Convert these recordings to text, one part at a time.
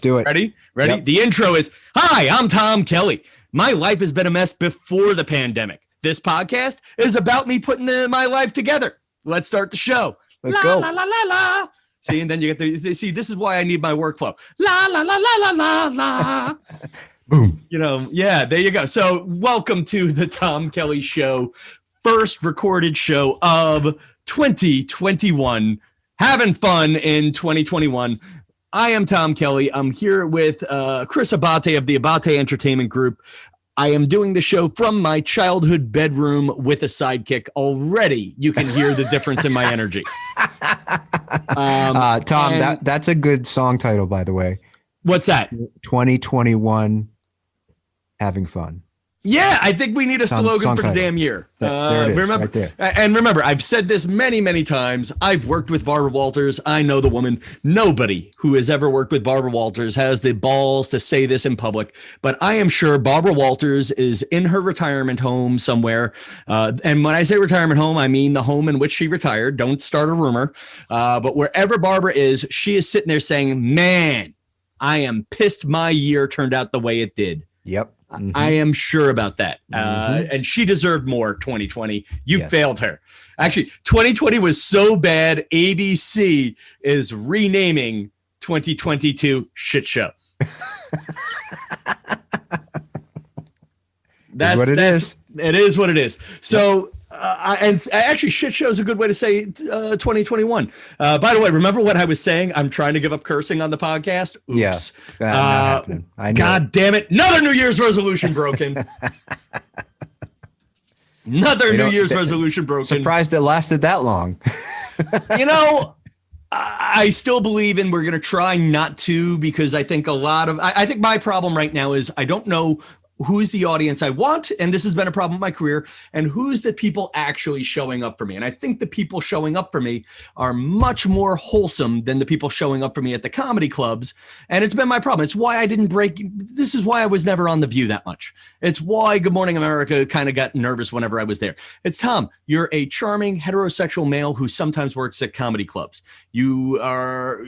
Do it. Ready? Yep. The intro is, hi, I'm Tom Kelly. My life has been a mess before the pandemic. This podcast is about me putting my life together. Let's start the show. Let's go. La, la, la, la. See, and then you get see, this is why I need my workflow. La, la, la, la, la, la, la. Boom. Yeah, there you go. So welcome to the Tom Kelly Show, first recorded show of 2021. Having fun in 2021. I am Tom Kelly. I'm here with Chris Abate of the Abate Entertainment Group. I am doing the show from my childhood bedroom with a sidekick. Already, you can hear the difference in my energy. Tom, that's a good song title, by the way. What's that? 2021, having fun. Yeah, I think we need a slogan for the damn year. There it is, remember, right there. And remember, I've said this many, many times. I've worked with Barbara Walters. I know the woman. Nobody who has ever worked with Barbara Walters has the balls to say this in public. But I am sure Barbara Walters is in her retirement home somewhere. And when I say retirement home, I mean the home in which she retired. Don't start a rumor. But wherever Barbara is, she is sitting there saying, man, I am pissed my year turned out the way it did. Yep. Mm-hmm. I am sure about that. And she deserved more 2020. You failed her. Actually, 2020 was so bad, ABC is renaming 2022 Shit Show. That's what it is. It is what it is. So, and actually, Shit Show is a good way to say 2021. By the way, remember what I was saying? I'm trying to give up cursing on the podcast. Oops. Yeah, not happening. God damn it. Another New Year's resolution broken. Another New Year's resolution broken. Surprised it lasted that long. I still believe in we're going to try not to, because I think I think my problem right now is I don't know who's the audience I want, and this has been a problem in my career, and who's the people actually showing up for me. And I think the people showing up for me are much more wholesome than the people showing up for me at the comedy clubs. And it's been my problem. It's why I didn't break. This is why I was never on The View that much. It's why Good Morning America kind of got nervous whenever I was there. It's Tom, you're a charming heterosexual male who sometimes works at comedy clubs. We're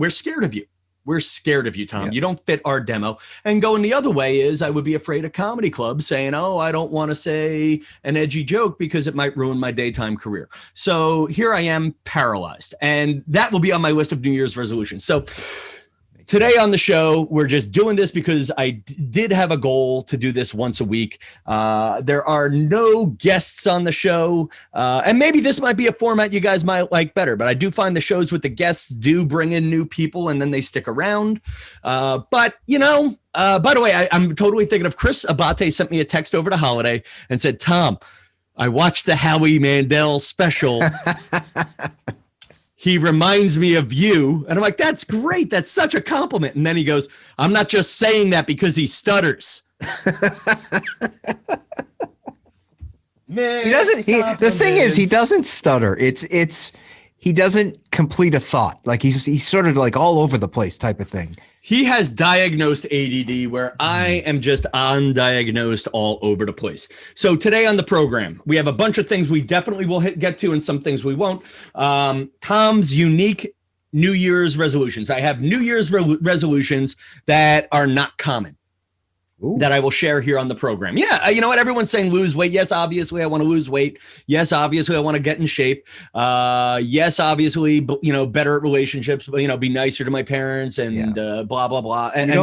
scared of you. We're scared of you, Tom. Yeah. You don't fit our demo. And going the other way is I would be afraid of comedy clubs saying, oh, I don't want to say an edgy joke because it might ruin my daytime career. So here I am paralyzed. And that will be on my list of New Year's resolutions. So today on the show, we're just doing this because I did have a goal to do this once a week. There are no guests on the show. And maybe this might be a format you guys might like better, but I do find the shows with the guests do bring in new people and then they stick around. But, by the way, I'm totally thinking of Chris Abate sent me a text over to Holiday and said, Tom, I watched the Howie Mandel special. He reminds me of you. And I'm like, that's great. That's such a compliment. And then he goes, I'm not just saying that because he stutters. Man, he doesn't. The thing is, he doesn't stutter. He doesn't complete a thought. Like he's sort of like all over the place type of thing. He has diagnosed ADD where I am just undiagnosed all over the place. So today on the program, we have a bunch of things we definitely will get to and some things we won't. Tom's unique New Year's resolutions. I have New Year's resolutions that are not common. Ooh. That I will share here on the program. Yeah, you know what? Everyone's saying lose weight. Yes, obviously, I want to lose weight. Yes, obviously, I want to get in shape. Yes, obviously, better at relationships. Be nicer to my parents and blah blah blah. And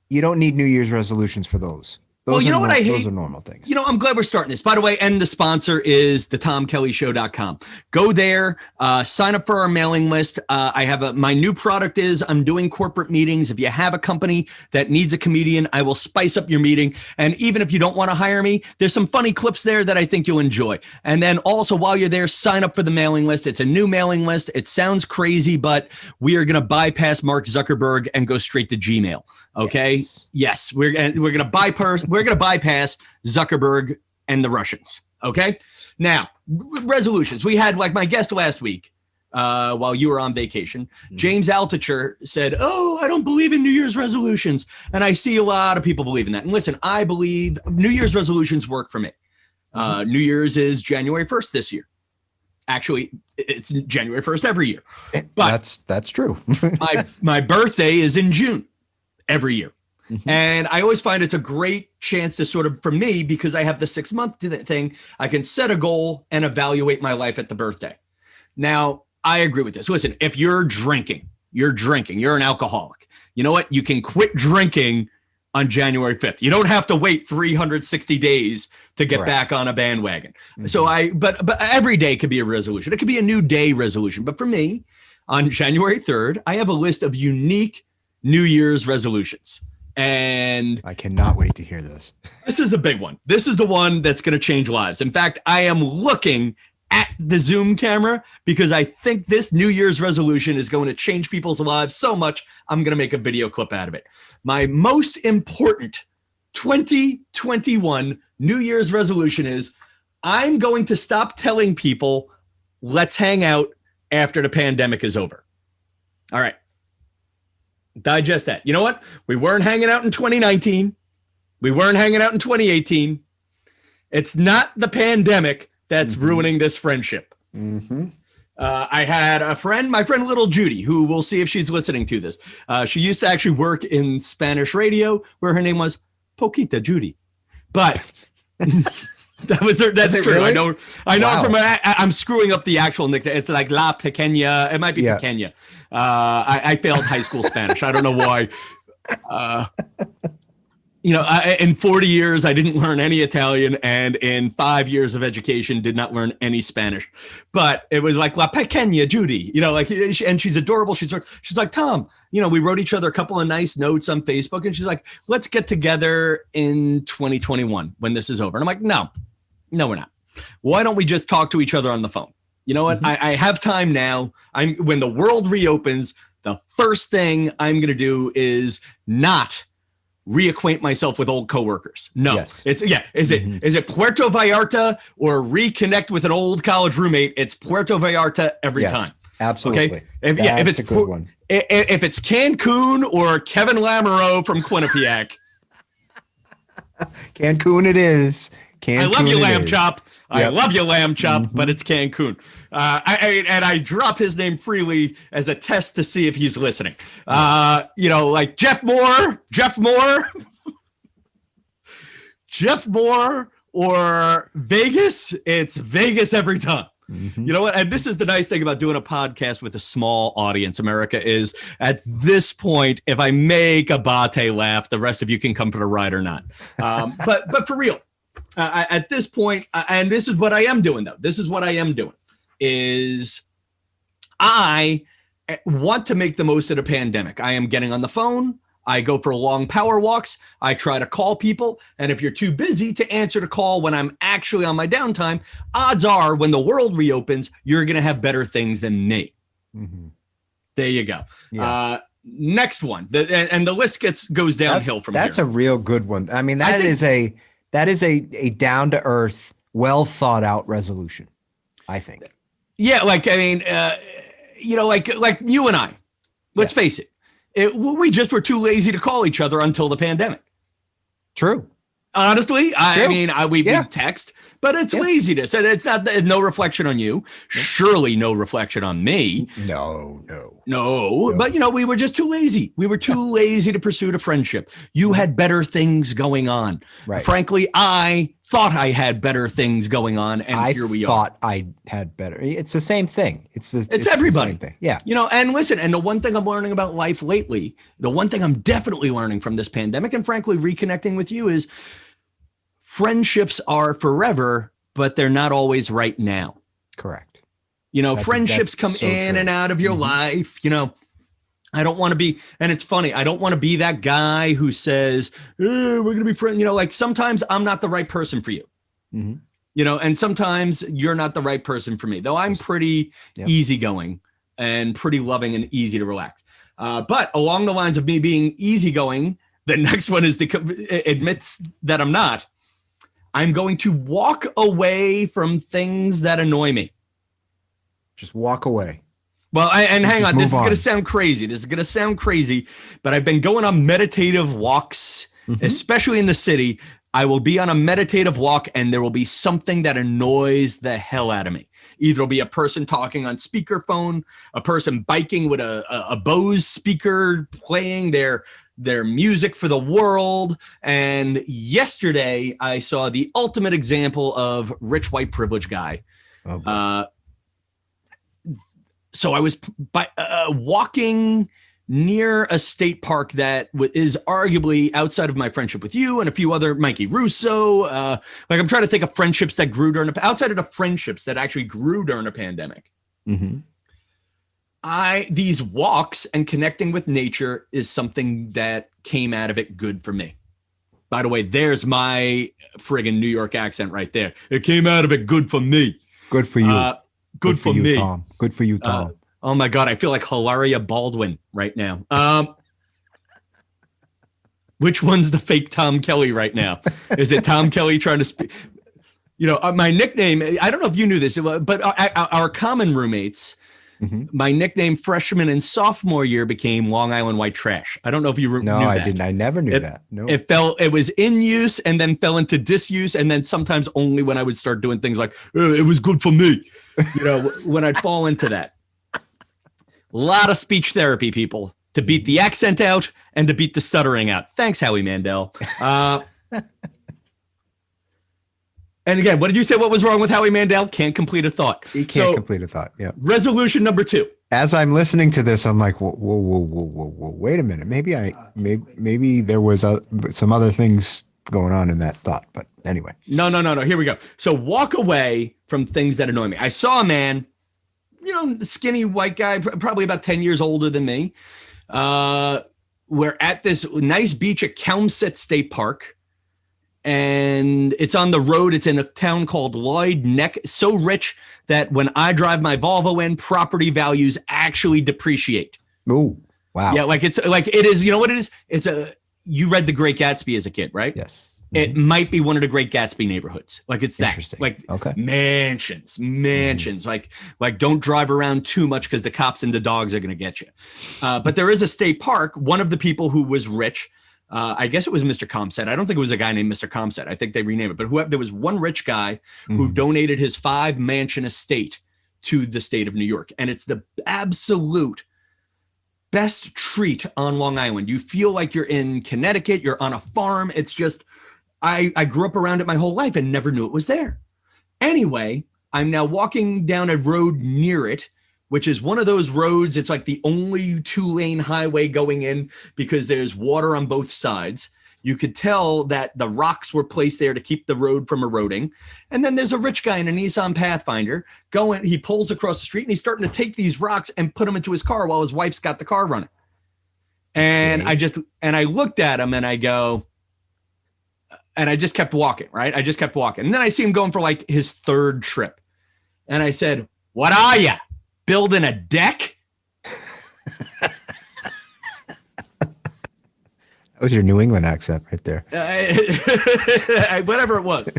you don't need New Year's resolutions for those. Well, you know what I hate? Those are normal things. I'm glad we're starting this. By the way, and the sponsor is the TomKellyShow.com. Go there, sign up for our mailing list. I have my new product is I'm doing corporate meetings. If you have a company that needs a comedian, I will spice up your meeting. And even if you don't want to hire me, there's some funny clips there that I think you'll enjoy. And then also while you're there, sign up for the mailing list. It's a new mailing list. It sounds crazy, but we are going to bypass Mark Zuckerberg and go straight to Gmail. Okay. Yes, we're going to bypass Zuckerberg and the Russians. Okay. Now, resolutions. We had like my guest last week while you were on vacation. James Altucher said, oh, I don't believe in New Year's resolutions. And I see a lot of people believe in that. And listen, I believe New Year's resolutions work for me. New Year's is January 1st this year. Actually, it's January 1st every year. But that's true. my birthday is in June every year. Mm-hmm. And I always find it's a great chance to sort of, for me, because I have the 6-month thing, I can set a goal and evaluate my life at the birthday. Now, I agree with this. Listen, if you're drinking, you're an alcoholic. You know what? You can quit drinking on January 5th. You don't have to wait 360 days to get back on a bandwagon. Mm-hmm. So but every day could be a resolution. It could be a new day resolution. But for me, on January 3rd, I have a list of unique New Year's resolutions. And I cannot wait to hear this. This is a big one. This is the one that's going to change lives. In fact, I am looking at the Zoom camera because I think this New Year's resolution is going to change people's lives so much, I'm going to make a video clip out of it. My most important 2021 New Year's resolution is I'm going to stop telling people, let's hang out after the pandemic is over. All right. Digest that. You know what? We weren't hanging out in 2019. We weren't hanging out in 2018. It's not the pandemic that's ruining this friendship. Mm-hmm. I had a friend, my friend Little Judy, who we'll see if she's listening to this. She used to actually work in Spanish radio where her name was Poquita Judy. But that was her. That's true. Really? I know wow. I'm screwing up the actual nickname. It's like La Pequeña. It might be Pequeña. I failed high school Spanish. I don't know why. In 40 years, I didn't learn any Italian, and in 5 years of education, did not learn any Spanish. But it was like La Pequeña Judy, and she's adorable. She's like, Tom, we wrote each other a couple of nice notes on Facebook, and she's like, let's get together in 2021 when this is over. And I'm like, no, we're not. Why don't we just talk to each other on the phone? You know what? Mm-hmm. I have time now. When the world reopens, the first thing I'm going to do is not reacquaint myself with old coworkers. No, yes. Is it Puerto Vallarta or reconnect with an old college roommate? It's Puerto Vallarta every time. Absolutely. Okay. If it's a good one. If it's Cancun or Kevin Lamoureux from Quinnipiac. Cancun it is. I love you, Lamb Chop. Yep. I love you, Lamb Chop, but it's Cancun. I drop his name freely as a test to see if he's listening. Like Jeff Moore, Jeff Moore or Vegas. It's Vegas every time. Mm-hmm. You know what? And this is the nice thing about doing a podcast with a small audience, America, is at this point, if I make a Bate laugh, the rest of you can come for the ride or not. But for real. At this point, and this is what I am doing, though. This is what I am doing, is I want to make the most of the pandemic. I am getting on the phone. I go for long power walks. I try to call people. And if you're too busy to answer the call when I'm actually on my downtime, odds are when the world reopens, you're going to have better things than me. Mm-hmm. There you go. Yeah. Next one. And the list goes downhill from here. That's a real good one. I mean, that is a down-to-earth, well-thought-out resolution, I think. Yeah, like you and I. Let's face it. We just were too lazy to call each other until the pandemic. True. Honestly, we text, but it's laziness, and it's not no reflection on you. Surely no reflection on me. No. But we were just too lazy. We were too lazy to pursue the friendship. You had better things going on. Right. Frankly, I thought I had better things going on, and here we are. I thought I had better. It's the same thing. It's everybody. The same thing. Yeah. And listen, and the one thing I'm learning about life lately, the one thing I'm definitely learning from this pandemic, and frankly reconnecting with you, is friendships are forever, but they're not always right now. Correct. Friendships come so in true. And out of your life. I don't want to be, and it's funny, I don't want to be that guy who says, we're going to be friends. Like sometimes I'm not the right person for you. Mm-hmm. And sometimes you're not the right person for me, though I'm pretty easygoing and pretty loving and easy to relax. But along the lines of me being easygoing, the next one is admits that I'm not. I'm going to walk away from things that annoy me. Just walk away. Well, and hang on, this is going to sound crazy. But I've been going on meditative walks, especially in the city, I will be on a meditative walk and there will be something that annoys the hell out of me. Either it'll be a person talking on speakerphone, a person biking with a Bose speaker playing their music for the world. And yesterday I saw the ultimate example of rich white privilege guy. Okay. So I was walking near a state park that is arguably outside of my friendship with you and a few other, Mikey Russo. I'm trying to think of friendships that grew outside of the friendships that actually grew during a pandemic. Mm-hmm. These walks and connecting with nature is something that came out of it good for me. By the way, there's my friggin' New York accent right there. It came out of it good for me. Good for you. Good for you, me. Tom. Good for you, Tom. Oh my God, I feel like Hilaria Baldwin right now. Which one's the fake Tom Kelly right now? Is it Tom Kelly trying to speak? My nickname, I don't know if you knew this, but our common roommates, mm-hmm. My nickname freshman and sophomore year became Long Island White Trash. I don't know if you knew that. No, I didn't. I never knew that. No. It was in use and then fell into disuse. And then sometimes only when I would start doing things like, it was good for me, when I'd fall into that. A lot of speech therapy, people, to beat the accent out and to beat the stuttering out. Thanks, Howie Mandel. And again, what did you say? What was wrong with Howie Mandel? Can't complete a thought. He can't complete a thought. Yeah. Resolution number 2. As I'm listening to this, I'm like, whoa, wait a minute. Maybe there was some other things going on in that thought. But anyway. No. Here we go. So walk away from things that annoy me. I saw a man, skinny white guy, probably about 10 years older than me. We're at this nice beach at Kelmset State Park. And it's on the road. It's in a town called Lloyd Neck. So rich that when I drive my Volvo in, property values actually depreciate. Oh, wow. Yeah, it is. You know what it is? You read The Great Gatsby as a kid, right? Yes. It might be one of the Great Gatsby neighborhoods. It's that. Okay. Mansions. Like don't drive around too much because the cops and the dogs are going to get you. But there is a state park. One of the people who was rich, I guess it was Mr. Comset. I don't think it was a guy named Mr. Comset. I think they renamed it. But there was one rich guy who donated his 5-mansion estate to the state of New York. And it's the absolute best treat on Long Island. You feel like you're in Connecticut. You're on a farm. It's just... I grew up around it my whole life and never knew it was there. Anyway, I'm now walking down a road near it, which is one of those roads. It's like the only 2-lane highway going in because there's water on both sides. You could tell that the rocks were placed there to keep the road from eroding. And then there's a rich guy in a Nissan Pathfinder going, he pulls across the street and he's starting to take these rocks and put them into his car while his wife's got the car running. And I looked at him and I go, and I just kept walking, right? I just kept walking. And then I see him going for like his 3rd trip. And I said, what are you, building a deck? That was your New England accent right there. Whatever it was.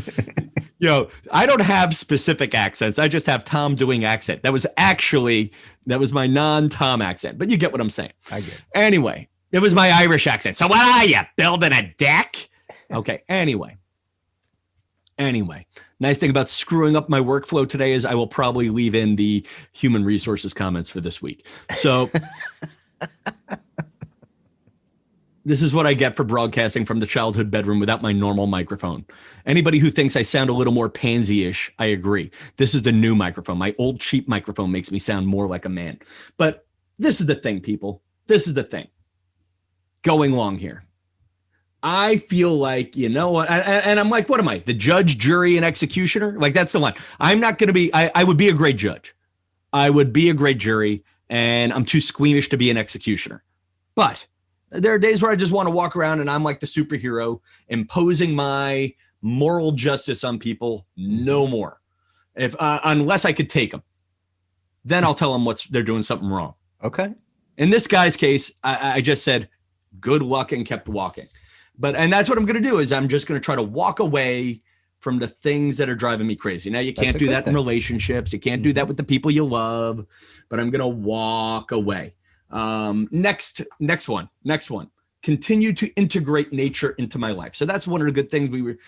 I don't have specific accents. I just have Tom doing accent. That was my non-Tom accent, but you get what I'm saying. I get it. Anyway, it was my Irish accent. So what are you, building a deck? Okay. Anyway, nice thing about screwing up my workflow today is I will probably leave in the human resources comments for this week. So this is what I get for broadcasting from the childhood bedroom without my normal microphone. Anybody who thinks I sound a little more pansy-ish, I agree. This is the new microphone. My old cheap microphone makes me sound more like a man. But this is the thing, people. This is the thing. Going long here. I feel like, what, and I'm like, what am I? The judge, jury, and executioner? Like, that's the line. I'm not going to be, I would be a great judge. I would be a great jury, and I'm too squeamish to be an executioner. But there are days where I just want to walk around and I'm like the superhero, imposing my moral justice on people no more. Unless I could take them. Then I'll tell them they're doing something wrong. Okay. In this guy's case, I just said, good luck, and kept walking. And that's what I'm going to do is I'm just going to try to walk away from the things that are driving me crazy. Now, you can't do that in relationships. You can't do that with the people you love, but I'm going to walk away. Next one. continue to integrate nature into my life. So that's one of the good things. We were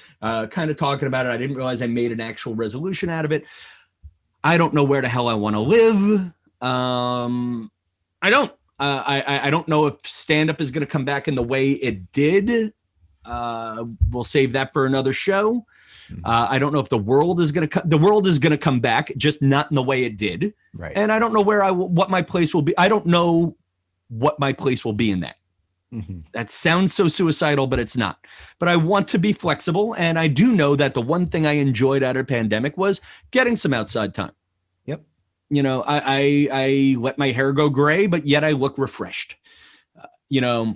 kind of talking about it. I didn't realize I made an actual resolution out of it. I don't know where the hell I want to live. I don't. I don't know if stand-up is going to come back in the way it did. We'll save that for another show. I don't know if the world is going to come back, just not in the way it did. Right. And I don't know what my place will be. I don't know what my place will be in that. Mm-hmm. That sounds so suicidal, but it's not. But I want to be flexible. And I do know that the one thing I enjoyed out of the pandemic was getting some outside time. Yep. You know, I let my hair go gray, but yet I look refreshed. Yeah.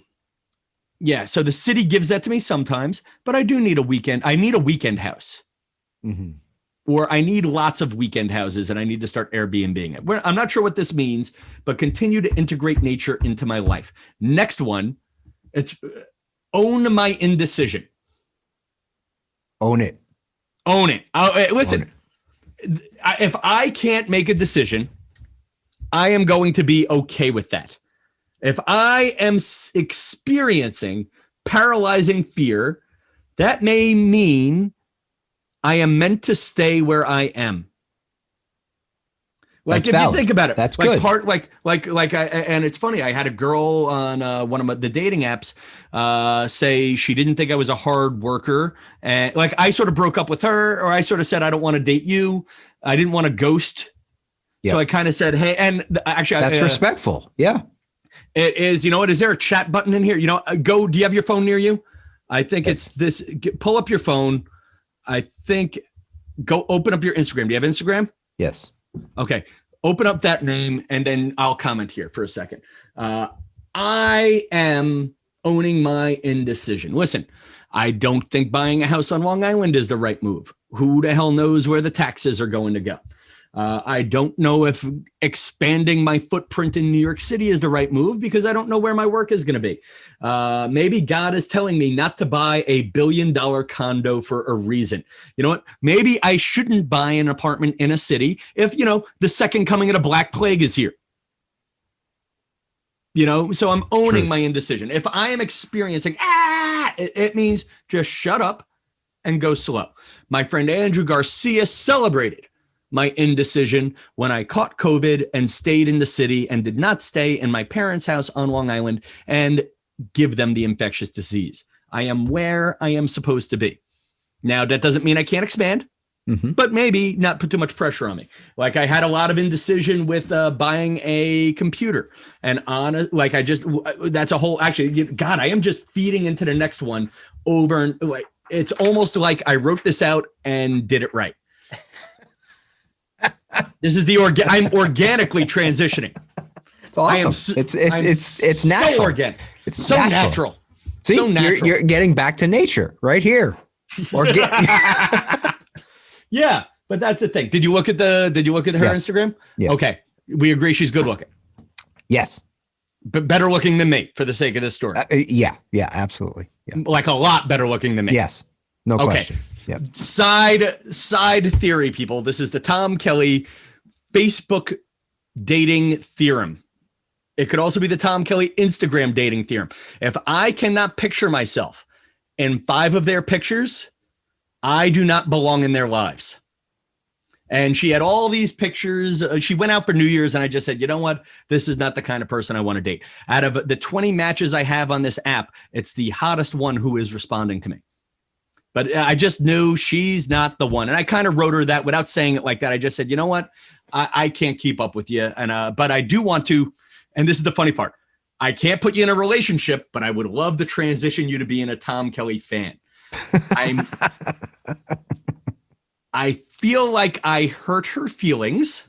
So the city gives that to me sometimes, but I do need a weekend. I need a weekend house. Mm-hmm. Or I need lots of weekend houses and I need to start Airbnb-ing it. I'm not sure what this means, but continue to integrate nature into my life. Next one, it's own my indecision. Own it. Own it. Listen, if I can't make a decision, I am going to be okay with that. If I am experiencing paralyzing fear, that may mean I am meant to stay where I am. Like, that's if valid. You think about it, that's like good. And it's funny. I had a girl on one of the dating apps say she didn't think I was a hard worker, and like I sort of broke up with her, or I sort of said I don't want to date you. I didn't want to ghost, so I kind of said, hey, and actually, that's respectful. Yeah, it is. You know what? Is there a chat button in here? You know, do you have your phone near you? I think it's this. Pull up your phone. I think go open up your Instagram. Do you have Instagram? Yes. Okay. Open up that name and then I'll comment here for a second. I am owning my indecision. Listen, I don't think buying a house on Long Island is the right move. Who the hell knows where the taxes are going to go? I don't know if expanding my footprint in New York City is the right move because I don't know where my work is going to be. Maybe God is telling me not to buy $1 billion condo for a reason. You know what? Maybe I shouldn't buy an apartment in a city if, the second coming of the Black Plague is here. So I'm owning my indecision. If I am experiencing, it means just shut up and go slow. My friend Andrew Garcia celebrated my indecision when I caught COVID and stayed in the city and did not stay in my parents' house on Long Island and give them the infectious disease. I am where I am supposed to be. Now, that doesn't mean I can't expand, but maybe not put too much pressure on me. Like I had a lot of indecision with buying a computer and that's a whole, actually, God, I am just feeding into the next one over and like, it's almost like I wrote this out and did it right. This is I'm organically transitioning. It's awesome. It's natural. So organic. It's so natural. See, so natural. You're getting back to nature right here. Yeah, but that's the thing. Did you look at her Instagram? Yes. Okay. We agree she's good looking. Yes. But better looking than me for the sake of this story. Yeah, absolutely. Yeah. Like a lot better looking than me. Yes. No question. Yep. Side theory, people. This is the Tom Kelly Facebook dating theorem. It could also be the Tom Kelly Instagram dating theorem. If I cannot picture myself in 5 of their pictures, I do not belong in their lives. And she had all these pictures. She went out for New Year's and I just said, you know what? This is not the kind of person I want to date. Out of the 20 matches I have on this app, it's the hottest one who is responding to me. But I just knew she's not the one. And I kind of wrote her that without saying it like that. I just said, you know what? I can't keep up with you. And but I do want to, and this is the funny part. I can't put you in a relationship, but I would love to transition you to being a Tom Kelly fan. I feel like I hurt her feelings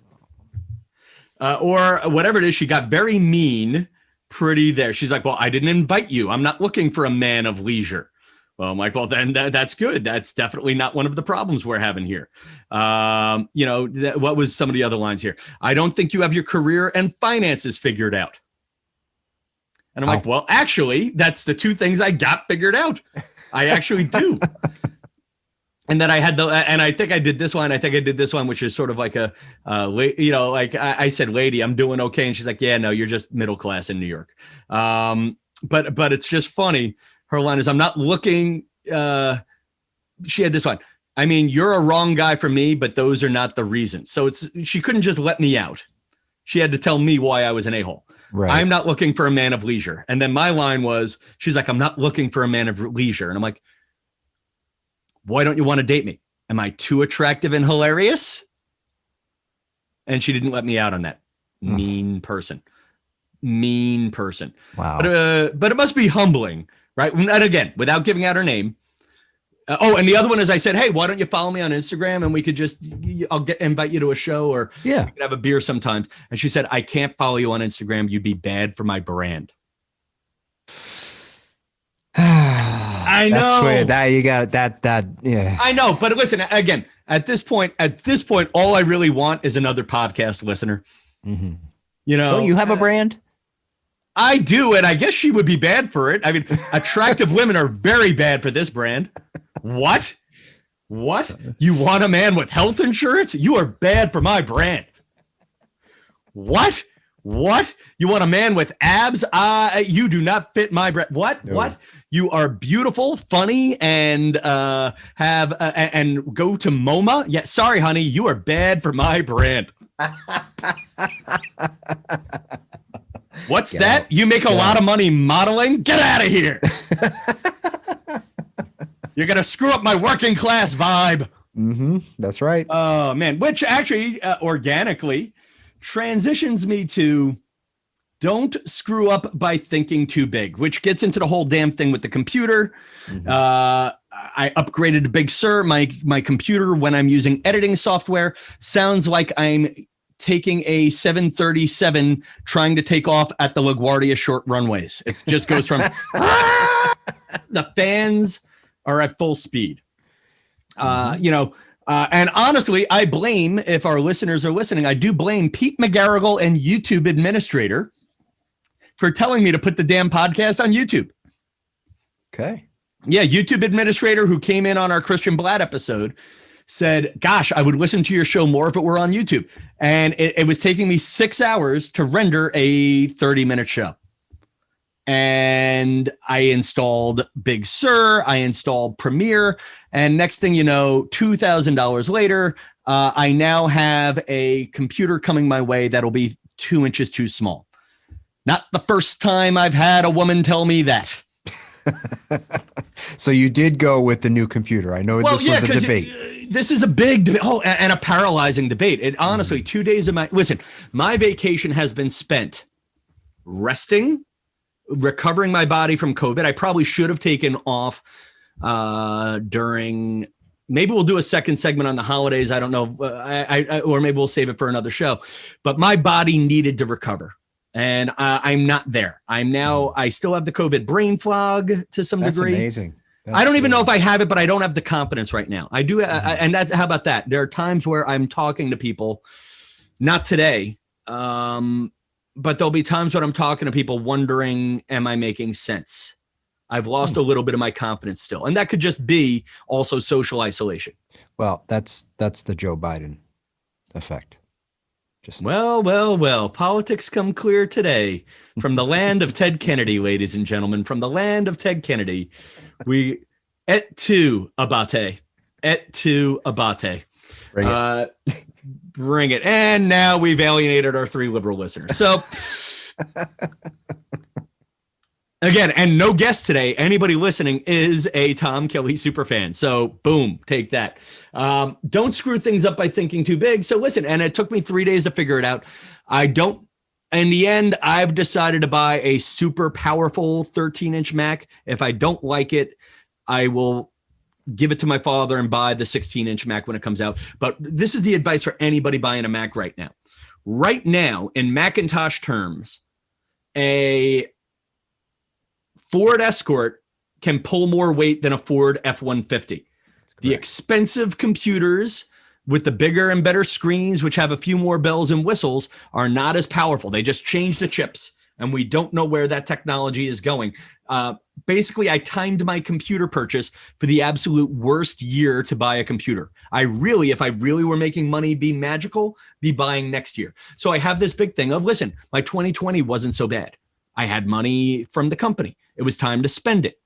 or whatever it is. She got very mean pretty there. She's like, well, I didn't invite you. I'm not looking for a man of leisure. Well, I'm like, well, then that's good. That's definitely not one of the problems we're having here. What was some of the other lines here? I don't think you have your career and finances figured out. And I'm like, well, actually, that's the 2 things I got figured out. I actually do. And then I had and I think I did this one. I think I did this one, which is sort of like I said, lady, I'm doing okay. And she's like, yeah, no, you're just middle class in New York. but it's just funny. Her line is, I'm not looking. She had this line. I mean, you're a wrong guy for me, but those are not the reasons. So she couldn't just let me out. She had to tell me why I was an a-hole. Right. I'm not looking for a man of leisure. And then my line was, she's like, I'm not looking for a man of leisure. And I'm like, why don't you want to date me? Am I too attractive and hilarious? And she didn't let me out on that. Mean person. Wow. But it must be humbling, right? And again, without giving out her name. And the other one is I said, hey, why don't you follow me on Instagram and we could just, invite you to a show or we could have a beer sometimes. And she said, I can't follow you on Instagram. You'd be bad for my brand. I know. That's weird. That you got that. Yeah. I know. But listen, again, at this point, all I really want is another podcast listener. Mm-hmm. Don't you have a brand? I do. And I guess she would be bad for it. I mean, attractive women are very bad for this brand. What? You want a man with health insurance? You are bad for my brand. What? You want a man with abs? You do not fit my brand. What? No. What? You are beautiful, funny, and have and go to MoMA? Yeah, sorry, honey. You are bad for my brand. What's that? You make a lot of money modeling? Get out of here. You're going to screw up my working class vibe. Mm-hmm. That's right. Oh, man. Which actually organically transitions me to don't screw up by thinking too big, which gets into the whole damn thing with the computer. Mm-hmm. I upgraded to Big Sur. My computer, when I'm using editing software, sounds like I'm taking a 737 trying to take off at the LaGuardia short runways. It just goes from the fans are at full speed. And honestly, I blame, if our listeners are listening, I do blame Pete McGarrigle and YouTube administrator for telling me to put the damn podcast on YouTube. Okay. Yeah, YouTube administrator who came in on our Christian Blatt episode said, gosh, I would listen to your show more if it were on YouTube. And it was taking me 6 hours to render a 30-minute show. And I installed Big Sur, I installed Premiere, and next thing you know, $2,000 later, I now have a computer coming my way that'll be 2 inches too small. Not the first time I've had a woman tell me that. So you did go with the new computer. I know this was a debate. This is a big debate. Oh, and a paralyzing debate. It honestly, 2 days of my vacation has been spent resting, recovering my body from COVID. I probably should have taken off during, maybe we'll do a second segment on the holidays. I don't know. Or maybe we'll save it for another show, but my body needed to recover. And I'm not there. I still have the COVID brain fog to some degree. That's amazing. I don't even know if I have it, but I don't have the confidence right now. I do. And that's, how about that? There are times where I'm talking to people, not today, but there'll be times when I'm talking to people wondering, am I making sense? I've lost a little bit of my confidence still. And that could just be also social isolation. Well, that's the Joe Biden effect. Well, politics come clear today from the land of Ted Kennedy, ladies and gentlemen, from the land of Ted Kennedy. We et tu abate. Bring it. And now we've alienated our 3 liberal listeners. So again, and no guest today, anybody listening is a Tom Kelly superfan. So boom, take that. Don't screw things up by thinking too big. So listen, and it took me 3 days to figure it out. In the end, I've decided to buy a super powerful 13-inch Mac. If I don't like it, I will give it to my father and buy the 16-inch Mac when it comes out. But this is the advice for anybody buying a Mac right now. Right now, in Macintosh terms, a Ford Escort can pull more weight than a Ford F-150. The expensive computers with the bigger and better screens, which have a few more bells and whistles, are not as powerful. They just changed the chips, and we don't know where that technology is going. Basically, I timed my computer purchase for the absolute worst year to buy a computer. If I really were making money be magical, be buying next year. So I have this big thing of, listen, my 2020 wasn't so bad. I had money from the company. It was time to spend it.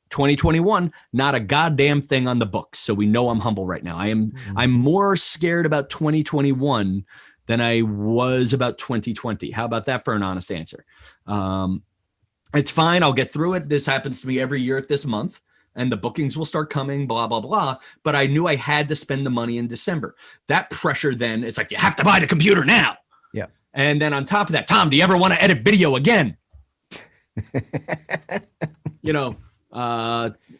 2021, not a goddamn thing on the books. So we know I'm humble right now. I'm more scared about 2021 than I was about 2020. How about that for an honest answer? It's fine. I'll get through it. This happens to me every year at this month, and the bookings will start coming, blah, blah, blah. But I knew I had to spend the money in December. That pressure then, it's like, you have to buy the computer now. Yeah. And then on top of that, Tom, do you ever want to edit video again?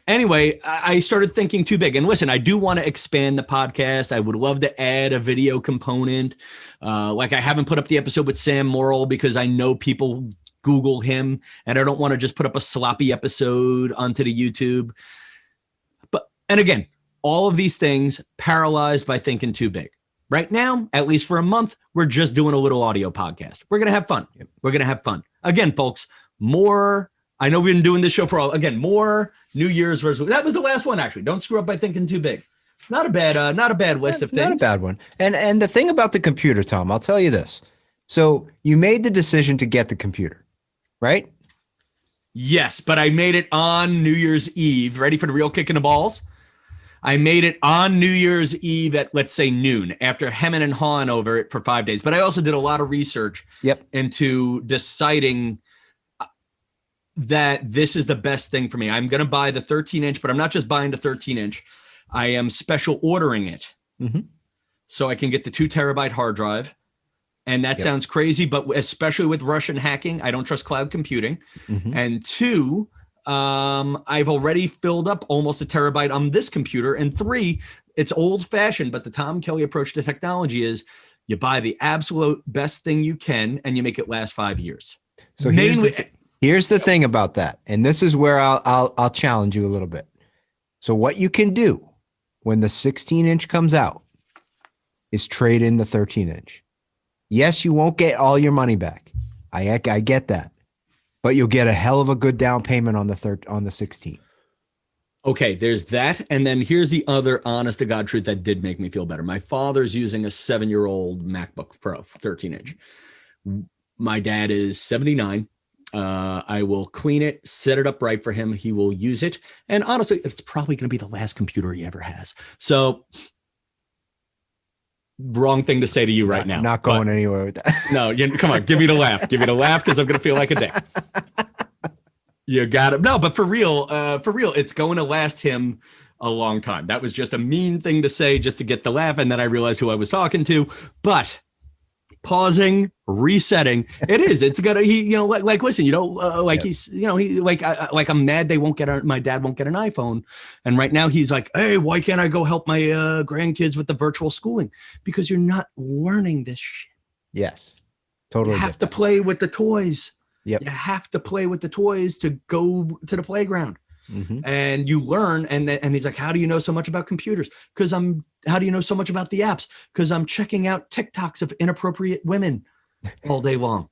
Anyway, I started thinking too big. And listen, I do want to expand the podcast. I would love to add a video component. Like I haven't put up the episode with Sam Morrill because I know people Google him, and I don't want to just put up a sloppy episode onto the YouTube. And again, all of these things paralyzed by thinking too big. Right now, at least for a month, we're just doing a little audio podcast. We're going to have fun. We're going to have fun. Again, folks, more. I know we've been doing this show for more New Year's resolution. That was the last one, actually. Don't screw up by thinking too big. Not a bad list of things. Not a bad one. And the thing about the computer, Tom, I'll tell you this. So you made the decision to get the computer, right? Yes, but I made it on New Year's Eve. Ready for the real kick in the balls? I made it on New Year's Eve at, let's say, noon, after hemming and hawing over it for 5 days. But I also did a lot of research into deciding that this is the best thing for me. I'm going to buy the 13-inch, but I'm not just buying the 13-inch. I am special ordering it so I can get the 2 terabyte hard drive. And that sounds crazy, but especially with Russian hacking, I don't trust cloud computing. And 2, I've already filled up almost a terabyte on this computer. And 3, it's old fashioned, but the Tom Kelly approach to technology is you buy the absolute best thing you can and you make it last 5 years. So here's the thing about that. And this is where I'll challenge you a little bit. So what you can do when the 16-inch comes out is trade in the 13-inch. Yes, you won't get all your money back. I get that. But you'll get a hell of a good down payment on the 16. Okay, there's that. And then here's the other honest to God truth that did make me feel better. My father's using a 7-year-old MacBook Pro 13-inch. My dad is 79. I will clean it, set it up right for him. He will use it. And honestly, it's probably going to be the last computer he ever has. So wrong thing to say to you right now. Not going anywhere with that. No, come on, give me the laugh. Give me the laugh because I'm going to feel like a dick. You got it. No, but for real, it's going to last him a long time. That was just a mean thing to say just to get the laugh. And then I realized who I was talking to. But pausing, resetting, it's gonna, listen, I'm mad my dad won't get an iPhone. And right now he's like, hey, why can't I go help my grandkids with the virtual schooling? Because you're not learning this shit. Yes, totally. You have to play with the toys. Yep. You have to play with the toys to go to the playground. And you learn. And he's like, how do you know so much about computers? How do you know so much about the apps? Because I'm checking out TikToks of inappropriate women all day long.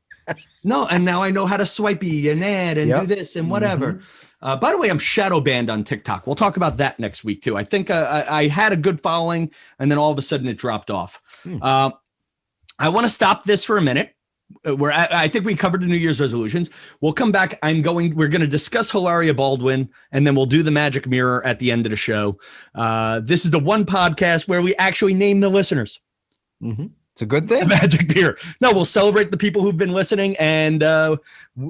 No, and now I know how to swipey and add and do this and whatever. By the way, I'm shadow banned on TikTok. We'll talk about that next week too. I think I had a good following and then all of a sudden it dropped off. I want to stop this for a minute. I think we covered the New Year's resolutions. We'll come back. We're going to discuss Hilaria Baldwin, and then we'll do the magic mirror at the end of the show. This is the one podcast where we actually name the listeners. It's a good thing. Magic mirror. No, we'll celebrate the people who've been listening. And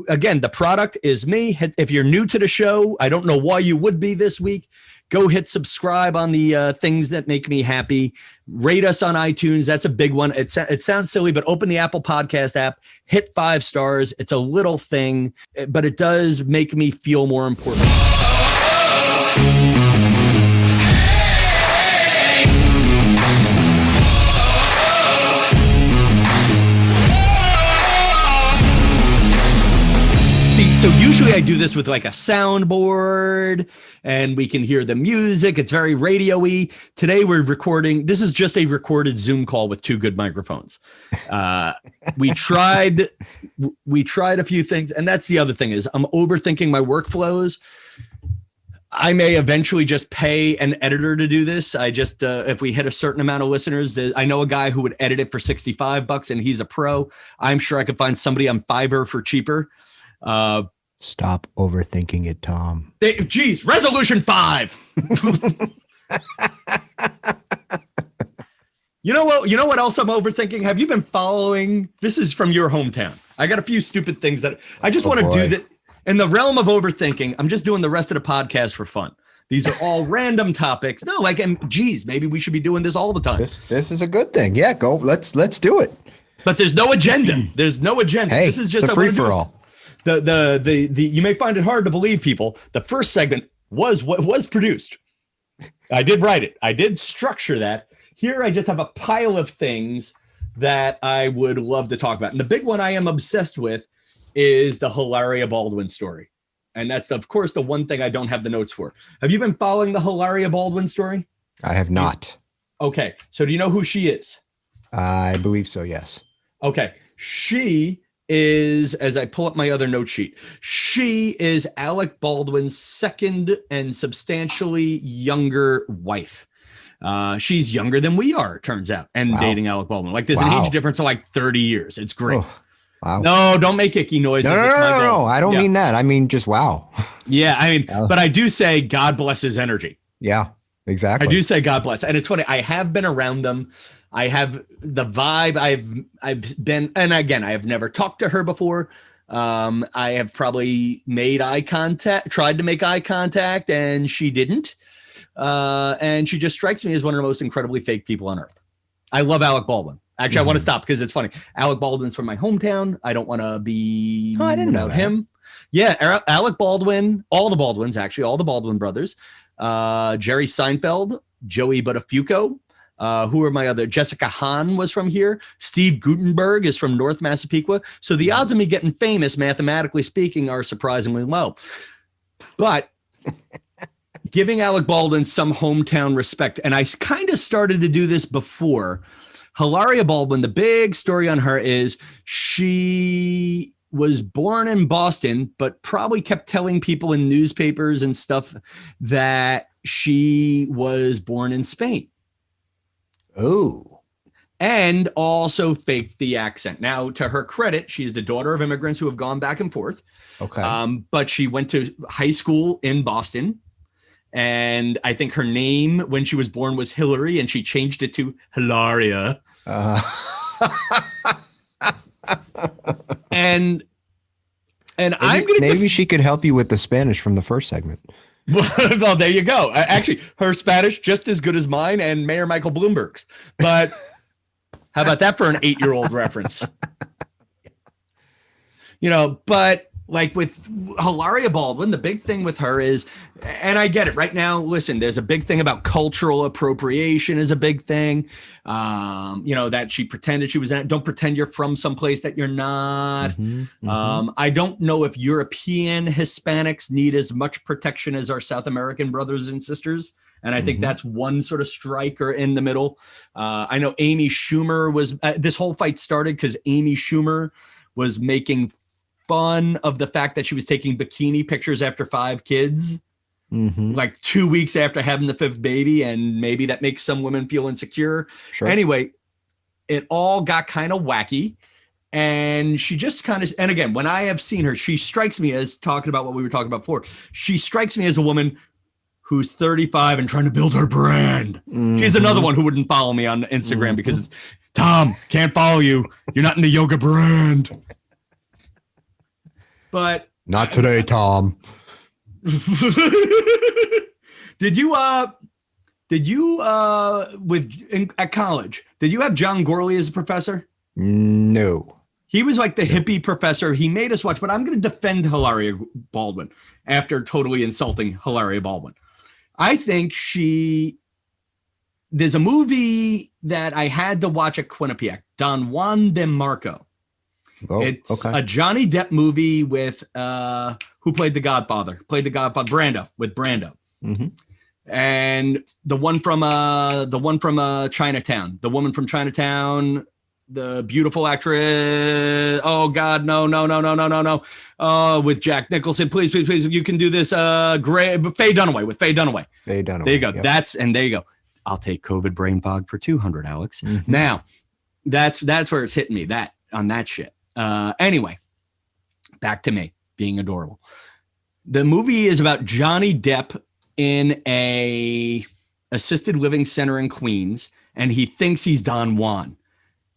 again, the product is me. If you're new to the show, I don't know why you would be this week. Go hit subscribe on the things that make me happy. Rate us on iTunes. That's a big one. It sounds silly, but open the Apple Podcast app, hit 5 stars. It's a little thing, but it does make me feel more important. So usually I do this with like a soundboard and we can hear the music. It's very radio-y. Today we're recording. This is just a recorded Zoom call with 2 good microphones. We tried a few things. And that's the other thing is I'm overthinking my workflows. I may eventually just pay an editor to do this. I just, if we hit a certain amount of listeners, I know a guy who would edit it for $65 and he's a pro. I'm sure I could find somebody on Fiverr for cheaper. Stop overthinking it, Tom. Geez, resolution 5. You know what else I'm overthinking? Have you been following? This is from your hometown. I got a few stupid things that I just want to do that in the realm of overthinking. I'm just doing the rest of the podcast for fun. These are all random topics. No, geez, maybe we should be doing this all the time. This is a good thing. Yeah, go. Let's do it. But there's no agenda. There's no agenda. Hey, this is just a free for all. The you may find it hard to believe, people. The first segment was what was produced. I did write it. I did structure that. Here I just have a pile of things that I would love to talk about. And the big one I am obsessed with is the Hilaria Baldwin story. And that's, of course, the one thing I don't have the notes for. Have you been following the Hilaria Baldwin story? I have not. Okay. So do you know who she is? I believe so, yes. Okay. She is, as I pull up my other note sheet, she is Alec Baldwin's second and substantially younger wife. She's younger than we are, it turns out, and dating Alec Baldwin. Like there's an age difference of like 30 years. It's great. Oh, wow. No, don't make icky noises. No. I don't mean that. I mean, just wow. Yeah. I mean, but I do say God bless his energy. Yeah, exactly. I do say God bless. And it's funny. I have been around them. I have the vibe. I've been, and again, I have never talked to her before. I have probably tried to make eye contact, and she didn't. And she just strikes me as one of the most incredibly fake people on earth. I love Alec Baldwin. Actually, I want to stop because it's funny. Alec Baldwin's from my hometown. I don't want to be I didn't know him. Yeah, Alec Baldwin, all the Baldwins, actually, all the Baldwin brothers. Jerry Seinfeld, Joey Buttafuoco. Who are my other? Jessica Hahn was from here. Steve Guttenberg is from North Massapequa. So the odds of me getting famous, mathematically speaking, are surprisingly low. But giving Alec Baldwin some hometown respect, and I kind of started to do this before. Hilaria Baldwin, the big story on her is she was born in Boston, but probably kept telling people in newspapers and stuff that she was born in Spain. Oh. And also faked the accent. Now, to her credit, she's the daughter of immigrants who have gone back and forth. Okay. But she went to high school in Boston. And I think her name when she was born was Hillary, and she changed it to Hilaria. And I'm going to maybe she could help you with the Spanish from the first segment. Well, there you go. Actually, her Spanish just as good as mine and Mayor Michael Bloomberg's. But how about that for an 8-year-old reference? But like with Hilaria Baldwin, the big thing with her is, and I get it right now, listen, there's a big thing about cultural appropriation is a big thing. That she pretended she was in it. Don't pretend you're from someplace that you're not. I don't know if European Hispanics need as much protection as our South American brothers and sisters. And I think that's one sort of striker in the middle. I know Amy Schumer was, this whole fight started because Amy Schumer was making fun of the fact that she was taking bikini pictures after 5 kids, like 2 weeks after having the 5th baby. And maybe that makes some women feel insecure. Sure. Anyway, it all got kind of wacky. And she just kind of, and again, when I have seen her, she strikes me as, talking about what we were talking about before, she strikes me as a woman who's 35 and trying to build her brand. She's another one who wouldn't follow me on Instagram because it's, Tom, can't follow you. You're not in the yoga brand. But not today, Tom. Did you at college, did you have John Gorley as a professor? No. He was like the hippie professor. He made us watch, but I'm going to defend Hilaria Baldwin after totally insulting Hilaria Baldwin. I think there's a movie that I had to watch at Quinnipiac, Don Juan de Marco. Oh, it's a Johnny Depp movie with who played the Godfather? Brando, with Brando. And the one from Chinatown, the woman from Chinatown, the beautiful actress. Oh God, no. Oh, with Jack Nicholson, please, you can do this. Faye Dunaway. There you go. Yep. There you go. I'll take COVID brain fog for 200, Alex. Now, that's where it's hitting me. That on that shit. Anyway, back to me. being adorable. The movie is about Johnny Depp in a assisted living center in Queens, and he thinks he's Don Juan.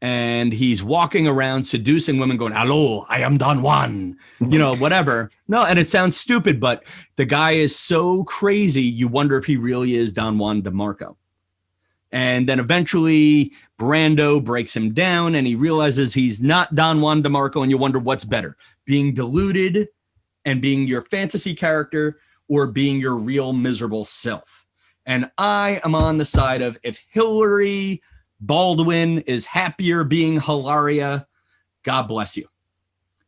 And he's walking around seducing women going, hello, I am Don Juan, whatever. No, and it sounds stupid, but the guy is so crazy, you wonder if he really is Don Juan DeMarco. And then eventually Brando breaks him down and he realizes he's not Don Juan DeMarco, and you wonder what's better, being deluded and being your fantasy character or being your real miserable self. And I am on the side of, if Hillary Baldwin is happier being Hilaria, God bless you.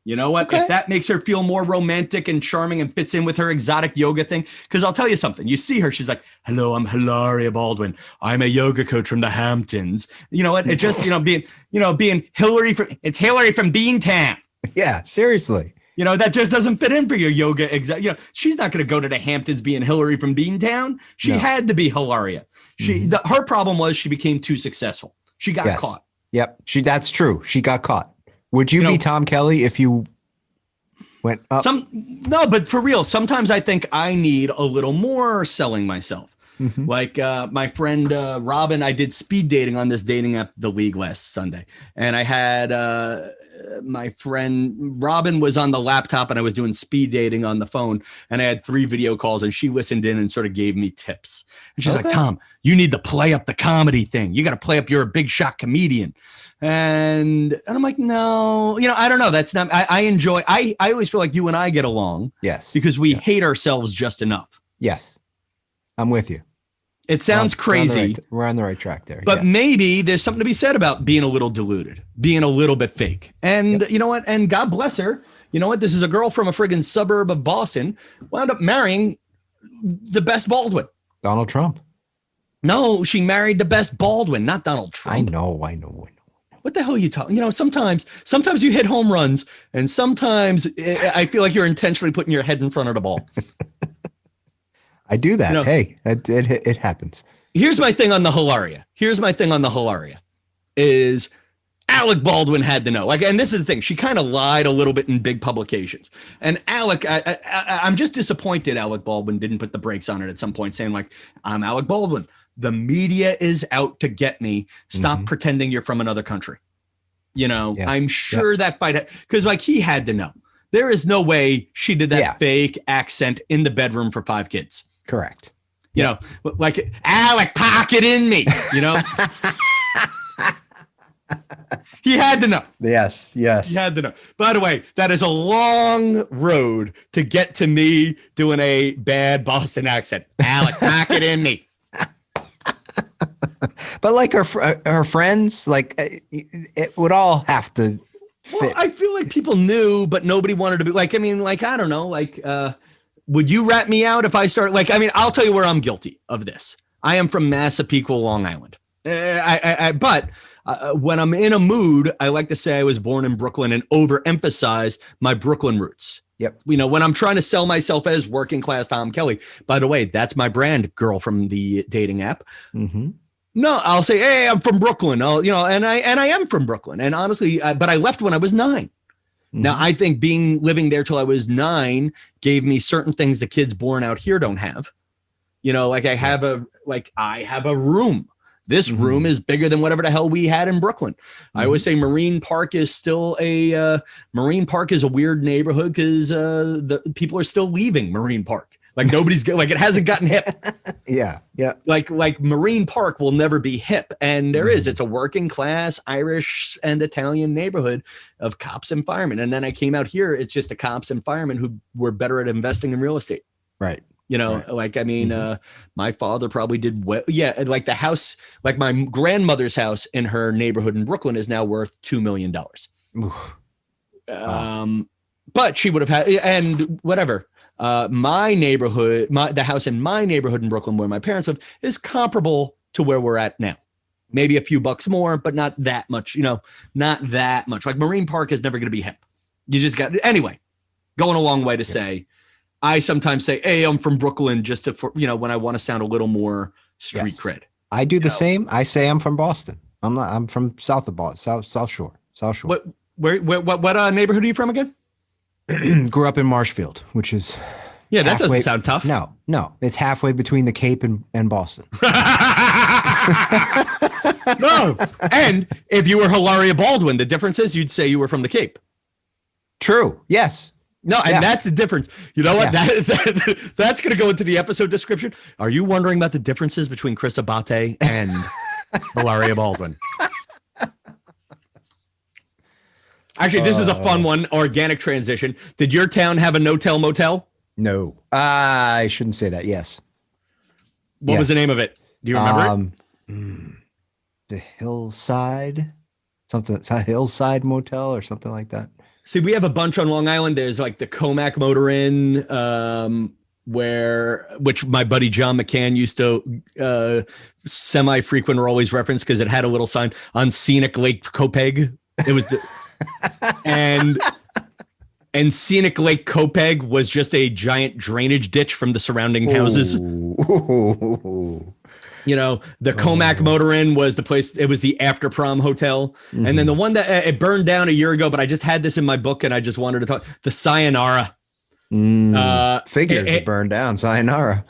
You know what? Okay. If that makes her feel more romantic and charming and fits in with her exotic yoga thing, because I'll tell you something. You see her, she's like, hello, I'm Hilaria Baldwin. I'm a yoga coach from the Hamptons. You know what? It just, being Hillary it's Hillary from Beantown. Yeah, seriously. That just doesn't fit in for your yoga. She's not going to go to the Hamptons being Hillary from Beantown. She had to be Hilaria. Her problem was she became too successful. She got caught. Yep. That's true. She got caught. Would you be Tom Kelly if you went up? No, but for real, sometimes I think I need a little more selling myself. Mm-hmm. Like my friend Robin, I did speed dating on this dating app, The League, last Sunday. And I had my friend Robin was on the laptop and I was doing speed dating on the phone. And I had 3 video calls and she listened in and sort of gave me tips. And she's like, Tom, you need to play up the comedy thing. You got to play up, you're a big shot comedian. And I'm like, no, I don't know. That's not, I enjoy, I always feel like you and I get along. Yes. Because we hate ourselves just enough. Yes. I'm with you. It sounds crazy. We're on the right track there. But maybe there's something to be said about being a little deluded, being a little bit fake. And you know what? And God bless her. You know what? This is a girl from a friggin' suburb of Boston, wound up marrying the best Baldwin. Donald Trump. No, she married the best Baldwin, not Donald Trump. I know. What the hell are you talking? Sometimes you hit home runs, and sometimes I feel like you're intentionally putting your head in front of the ball. I do that. Hey, it happens. Here's my thing on the Hilaria. Is Alec Baldwin had to know. And this is the thing. She kind of lied a little bit in big publications. And Alec, I'm just disappointed Alec Baldwin didn't put the brakes on it at some point, saying like, I'm Alec Baldwin. The media is out to get me. Stop pretending you're from another country. Yes. I'm sure that fight, because he had to know. There is no way she did that fake accent in the bedroom for 5 kids. Correct. Like Alec, pack it in me, He had to know. Yes. He had to know. By the way, that is a long road to get to me doing a bad Boston accent. Alec, pack it in me. But like her friends, it would all have to fit. Well, I feel like people knew, but nobody wanted to be I don't know, would you rat me out if I start? I'll tell you where I'm guilty of this. I am from Massapequa, Long Island. But when I'm in a mood, I like to say I was born in Brooklyn and overemphasize my Brooklyn roots. Yep. When I'm trying to sell myself as working class Tom Kelly, by the way, that's my brand, girl from the dating app. Mm-hmm. No, I'll say, hey, I'm from Brooklyn. And I am from Brooklyn. And honestly, but I left when I was 9. Mm-hmm. Now, I think living there till I was 9 gave me certain things the kids born out here don't have. I have a room. This room is bigger than whatever the hell we had in Brooklyn. I always say Marine Park is a weird neighborhood because the people are still leaving Marine Park. Nobody's it hasn't gotten hip. Yeah. Like Marine Park will never be hip. And it's a working class Irish and Italian neighborhood of cops and firemen. And then I came out here, it's just the cops and firemen who were better at investing in real estate. Right. My father probably did well. Yeah. The house, my grandmother's house in her neighborhood in Brooklyn is now worth $2 million. But she would have had, and whatever. My neighborhood, the house in my neighborhood in Brooklyn where my parents live is comparable to where we're at now. Maybe a few bucks more, but not that much, not that much. Marine Park is never going to be hip. You just got, anyway, going a long way to say, I sometimes say, hey, I'm from Brooklyn just when I want to sound a little more street cred. I do the same. I say I'm from Boston. I'm from south of Boston, South Shore. What neighborhood are you from again? Grew up in Marshfield, which is Yeah, that doesn't sound tough. No, it's halfway between the Cape and Boston. No. And if you were Hilaria Baldwin, the difference is you'd say you were from the Cape. True. Yes. No, and that's the difference. You know what? Yeah. That's going to go into the episode description. Are you wondering about the differences between Chris Abate and Hilaria Baldwin? Actually, this is a fun one. Organic transition. Did your town have a no-tell motel? No. I shouldn't say that. Yes. What was the name of it? Do you remember it? The Hillside, something. It's a Hillside Motel or something like that. See, we have a bunch on Long Island. There's like the Comac Motor Inn, which my buddy John McCann used to semi-frequent or always reference because it had a little sign on Scenic Lake Copeg. It was and Scenic Lake Copeg was just a giant drainage ditch from the surrounding houses. Ooh. You know, the Comac Motor Inn was the place. It was the after prom hotel. Mm-hmm. And then the one that it burned down a year ago, but I just had this in my book and I just wanted to talk. The Sayonara. Figures it burned down. Sayonara.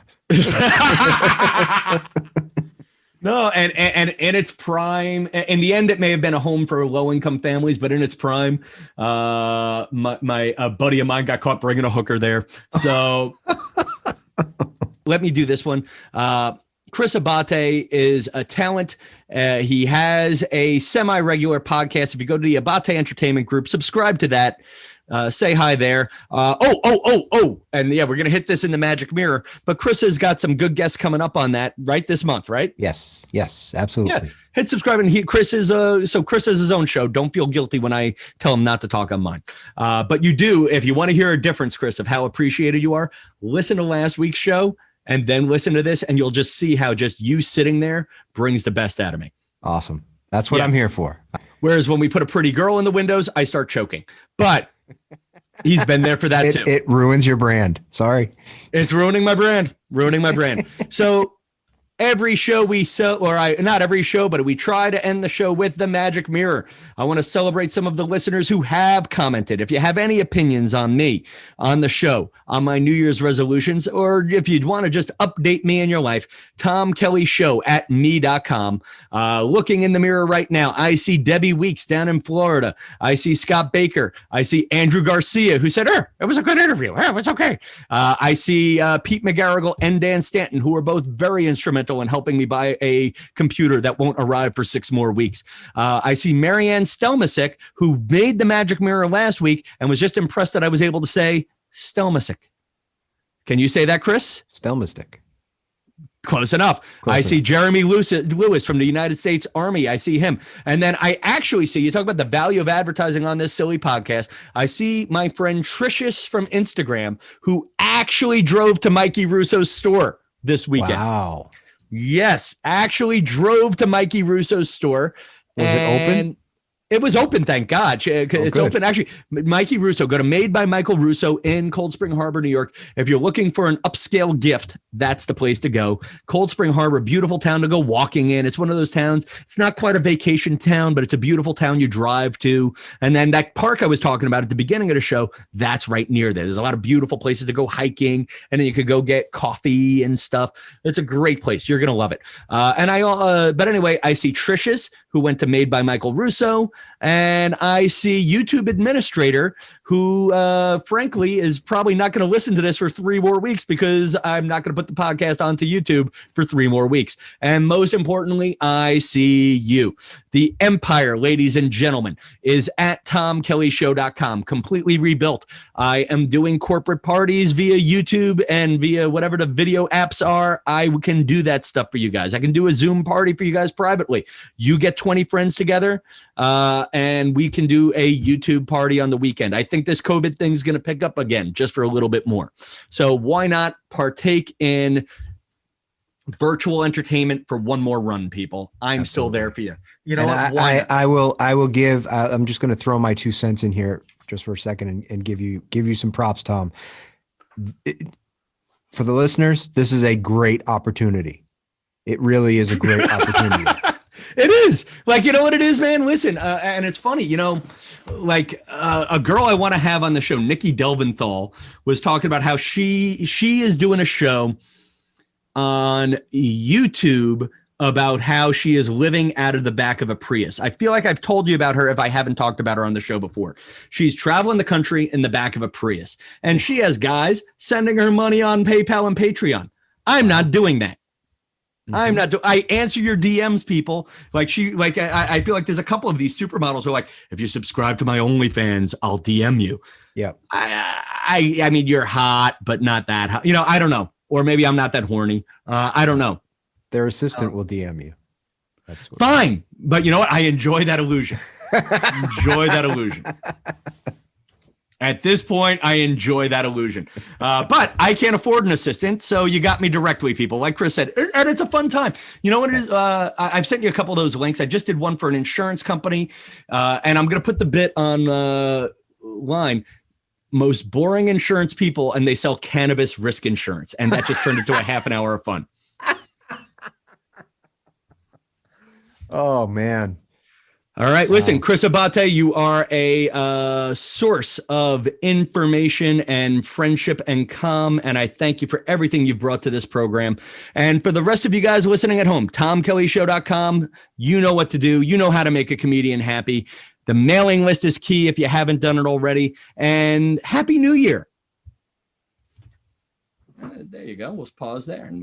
No, and in its prime, in the end, it may have been a home for low-income families, but in its prime, my buddy of mine got caught bringing a hooker there. So let me do this one. Chris Abate is a talent. He has a semi-regular podcast. If you go to the Abate Entertainment Group, subscribe to that. Say hi there. And yeah, we're going to hit this in the magic mirror, but Chris has got some good guests coming up on that right this month, right? Yes, absolutely. Yeah, hit subscribe. And Chris has his own show. Don't feel guilty when I tell him not to talk on mine. But you do, if you want to hear a difference, Chris, of how appreciated you are, listen to last week's show and then listen to this and you'll just see how just you sitting there brings the best out of me. Awesome. That's what I'm here for. Whereas when we put a pretty girl in the windows, I start choking, but he's been there for that too. It ruins your brand. Sorry. It's ruining my brand. So every show not every show, but we try to end the show with the magic mirror. I want to celebrate some of the listeners who have commented. If you have any opinions on me, on the show, on my New Year's resolutions, or if you'd want to just update me in your life, TomKellyShow at me.com. Looking in the mirror right now, I see Debbie Weeks down in Florida. I see Scott Baker. I see Andrew Garcia, who said, it was a good interview. It was okay. I see Pete McGarrigle and Dan Stanton, who are both very instrumental in helping me buy a computer that won't arrive for 6 more weeks. I see Marianne Stelmasick, who made the magic mirror last week and was just impressed that I was able to say Stelmasick. Can you say that, Chris? Stelmasick. Close enough. I see Jeremy Lewis from the United States Army. I see him. And then I actually see, you talk about the value of advertising on this silly podcast. I see my friend Tricious from Instagram, who actually drove to Mikey Russo's store this weekend. Wow. Yes, actually drove to Mikey Russo's store. Was it open? It was open, thank God. It's open. Actually, Mikey Russo, go to Made by Michael Russo in Cold Spring Harbor, New York. If you're looking for an upscale gift, that's the place to go. Cold Spring Harbor, beautiful town to go walking in. It's one of those towns. It's not quite a vacation town, but it's a beautiful town you drive to. And then that park I was talking about at the beginning of the show, that's right near there. There's a lot of beautiful places to go hiking, and then you could go get coffee and stuff. It's a great place. You're going to love it. But anyway, I see Tricious, who went to Made by Michael Russo. And I see YouTube administrator who, frankly, is probably not going to listen to this for 3 more weeks because I'm not going to put the podcast onto YouTube for 3 more weeks. And most importantly, I see you. The empire, ladies and gentlemen, is at TomKellyShow.com, completely rebuilt. I am doing corporate parties via YouTube and via whatever the video apps are. I can do that stuff for you guys. I can do a Zoom party for you guys privately. You get 20 friends together, and we can do a YouTube party on the weekend. I think this COVID thing is going to pick up again just for a little bit more. So why not partake in virtual entertainment for one more run, people? I'm still there for you. You know what? I will give, I'm just going to throw my 2 cents in here just for a second and give you some props, Tom. For the listeners, this is a great opportunity. It really is a great opportunity. It is like, you know what it is, man. Listen, and it's funny, like a girl I want to have on the show, Nikki Delventhal, was talking about how she is doing a show on YouTube about how she is living out of the back of a Prius. I feel like I've told you about her if I haven't talked about her on the show before. She's traveling the country in the back of a Prius, and she has guys sending her money on PayPal and Patreon. I'm not doing that. I'm not. I answer your DMs, people. Like I feel like there's a couple of these supermodels who are like, if you subscribe to my OnlyFans, I'll DM you. Yeah. I mean, you're hot, but not that hot. I don't know. Or maybe I'm not that horny. I don't know. Their assistant will DM you. That's fine. But you know what? I enjoy that illusion. At this point, I enjoy that illusion. But I can't afford an assistant, so you got me directly, people. Like Chris said, and it's a fun time. You know what it is? I've sent you a couple of those links. I just did one for an insurance company, and I'm going to put the bit on line. Most boring insurance people, and they sell cannabis risk insurance. And that just turned into a half an hour of fun. Oh, man. All right. Listen, Chris Abate, you are a source of information and friendship and calm. And I thank you for everything you've brought to this program. And for the rest of you guys listening at home, TomKellyShow.com, you know what to do. You know how to make a comedian happy. The mailing list is key if you haven't done it already. And Happy New Year. There you go. We'll pause there and we'll